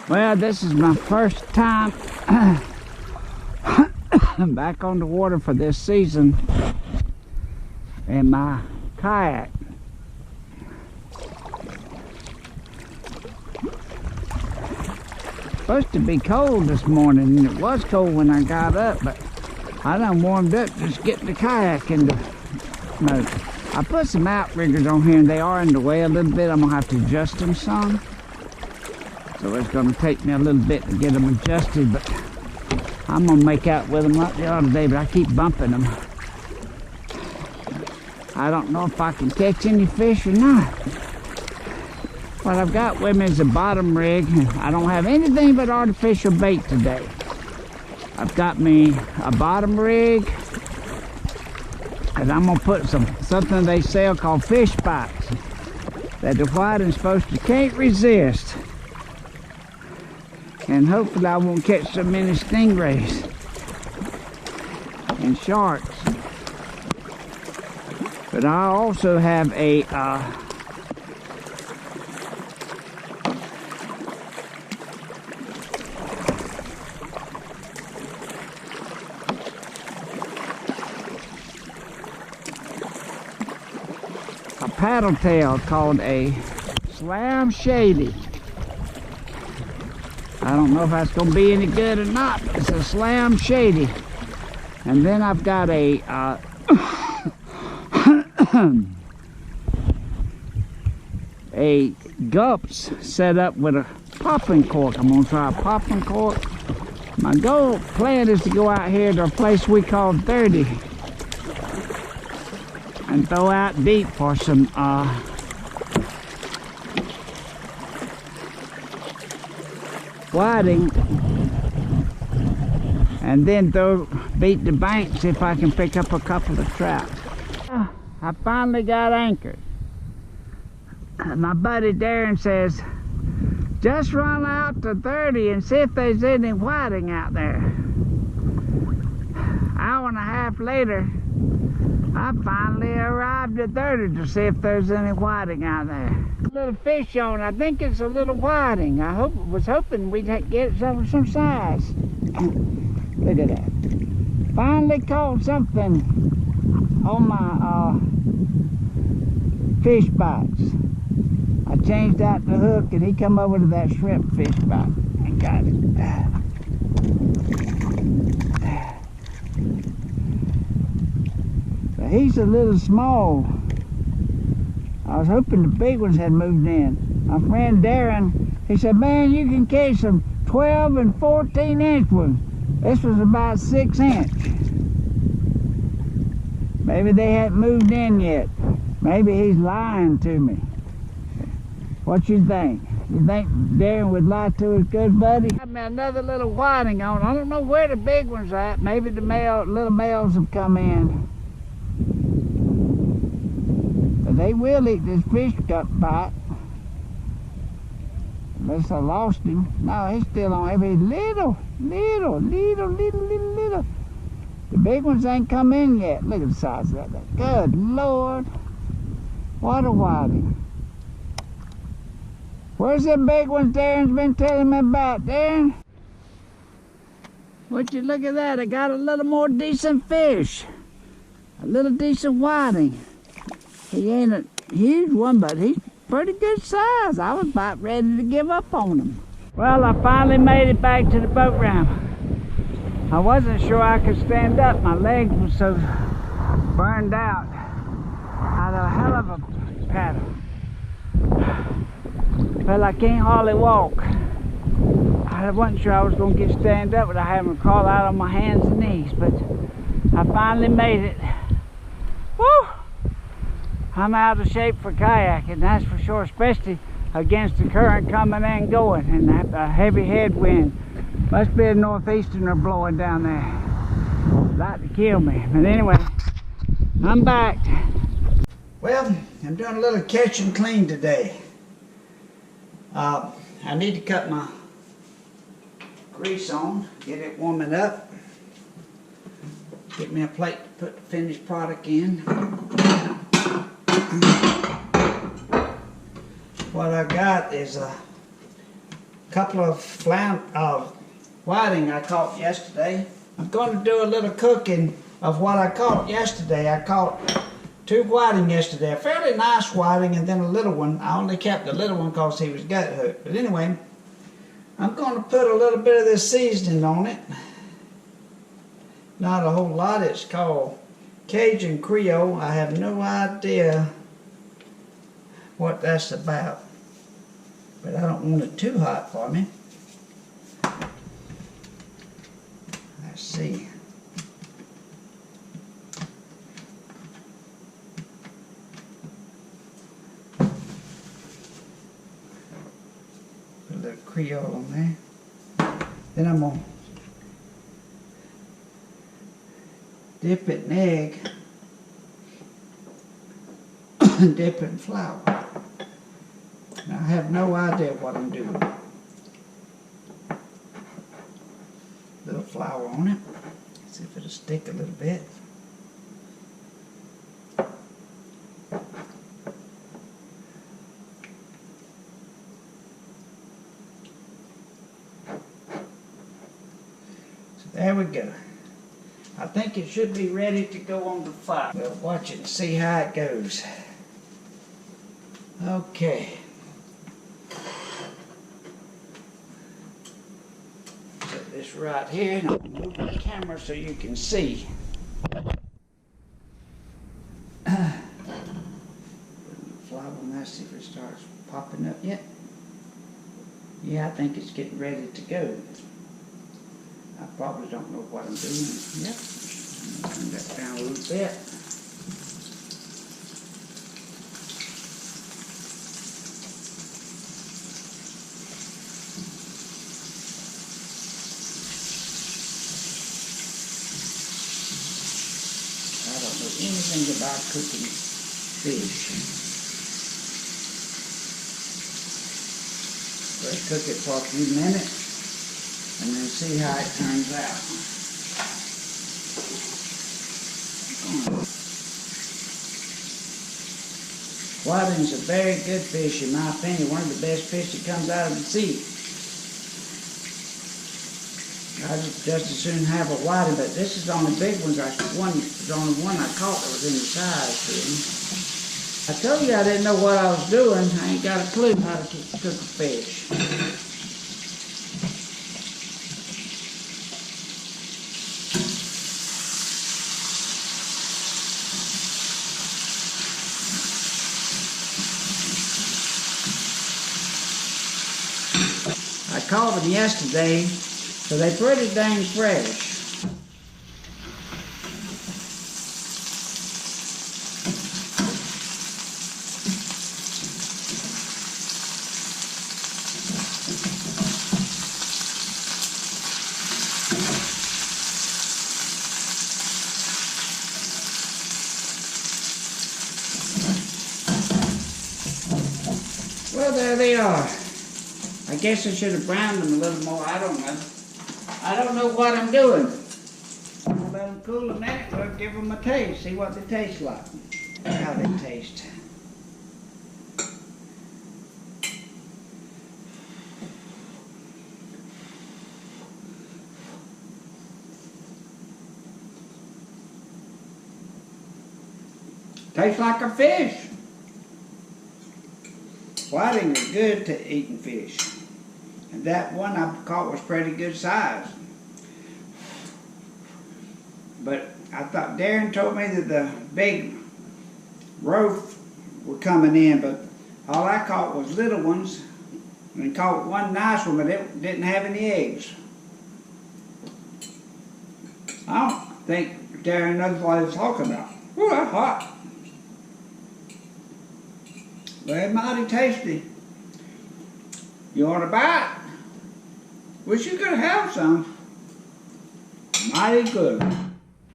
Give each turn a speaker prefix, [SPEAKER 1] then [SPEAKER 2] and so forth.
[SPEAKER 1] Well, this is my first time back on the water for this season in my kayak. Supposed to be cold this morning, and it was cold when I got up, but I done warmed up just getting the kayak in the mode. I put some outriggers on here and they are in the way a little bit. I'm gonna have to adjust them some. So it's gonna take me a little bit to get them adjusted, but I'm gonna make out with them like they are today, but I keep bumping them. I don't know if I can catch any fish or not. What I've got with me is a bottom rig. I don't have anything but artificial bait today. I've got me a bottom rig, and I'm gonna put something they sell called fish spikes that the whiting's supposed to can't resist. And hopefully I won't catch so many stingrays and sharks. But I also have a paddle tail called a Slam Shady. I don't know if that's going to be any good or not, but it's a Slam Shady. And then I've got a a Gulps set up with a popping cork. I'm going to try a popping cork. My plan is to go out here to a place we call 30 and throw out deep for some whiting, and then beat the bank, see if I can pick up a couple of trout. I finally got anchored. My buddy Darren says, just run out to 30 and see if there's any whiting out there. Hour and a half later, I finally arrived at 30 to see if there's any whiting out there. Little fish on, I think it's a little whiting. I was hoping we'd get some size. Look at that. Finally caught something on my fish bites. I changed out the hook and he come over to that shrimp fish bite and got it. But he's a little small. I was hoping the big ones had moved in. My friend Darren, he said, man, you can catch some 12 and 14 inch ones. This was about 6 inch. Maybe they hadn't moved in yet. Maybe he's lying to me. What you think? You think Darren would lie to his good buddy? Got me another little whiting on. I don't know where the big one's at. Maybe the little males have come in. But they will eat this fish bite. Unless I lost him. No, he's still on every little. The big ones ain't come in yet. Look at the size of that thing. Good Lord. What a whiting. Where's them big ones Darren's been telling me about, Darren? Would you look at that? I got a little more decent fish. A little decent whiting. He ain't a huge one, but he's pretty good size. I was about ready to give up on him. Well, I finally made it back to the boat ramp. I wasn't sure I could stand up. My legs were so burned out. I had a hell of a paddle. Well, I can't hardly walk. I wasn't sure I was going to get stand up without having to crawl out on my hands and knees, but I finally made it. Woo! I'm out of shape for kayaking, that's for sure, especially against the current coming and going and that heavy headwind. Must be a northeasterner blowing down there. Like to kill me. But anyway, I'm back. Well, I'm doing a little catch and clean today. I need to cut my grease on, get it warming up. Get me a plate to put the finished product in. What I got is couple of whiting I caught yesterday. I'm going to do a little cooking of what I caught yesterday. I caught 2 whiting yesterday, a fairly nice whiting and then a little one. I only kept the little one because he was gut hooked. But anyway, I'm going to put a little bit of this seasoning on it. Not a whole lot. It's called Cajun Creole. I have no idea what that's about, but I don't want it too hot for me. Let's see. Put a little Creole on there. Then I'm going to dip it in egg and dip it in flour. Now, I have no idea what I'm doing. Little flour on it. See if it'll stick a little bit. So there we go. I think it should be ready to go on the fire. We'll watch it and see how it goes. Okay. Put this right here and I'll move the camera so you can see. Flour on that, see if it starts popping up yet. Yeah, I think it's getting ready to go. I probably don't know what I'm doing. Yep. Turn that down a little bit. I don't know anything about cooking fish. Let's cook it for a few minutes and then see how it turns out. Whiting's a very good fish, in my opinion. One of the best fish that comes out of the sea. I'd just as soon have a whiting, but this is the only big ones. The only one I caught that was in the size to them. I told you I didn't know what I was doing. I ain't got a clue how to cook a fish. I caught them yesterday, so they're pretty dang fresh. Well, there they are. I guess I should have browned them a little more. I don't know. I don't know what I'm doing. I'm going to let them cool a minute. We'll give them a taste. See what they taste like. How they taste. Tastes like a fish. Whiting is good to eating fish. And that one I caught was pretty good size. But I thought Darren told me that the big roach were coming in, but all I caught was little ones. And caught one nice one, but it didn't have any eggs. I don't think Darren knows what he's talking about. Ooh, that's hot. Very mighty tasty. You want to buy it? Wish you could have some. Mighty good.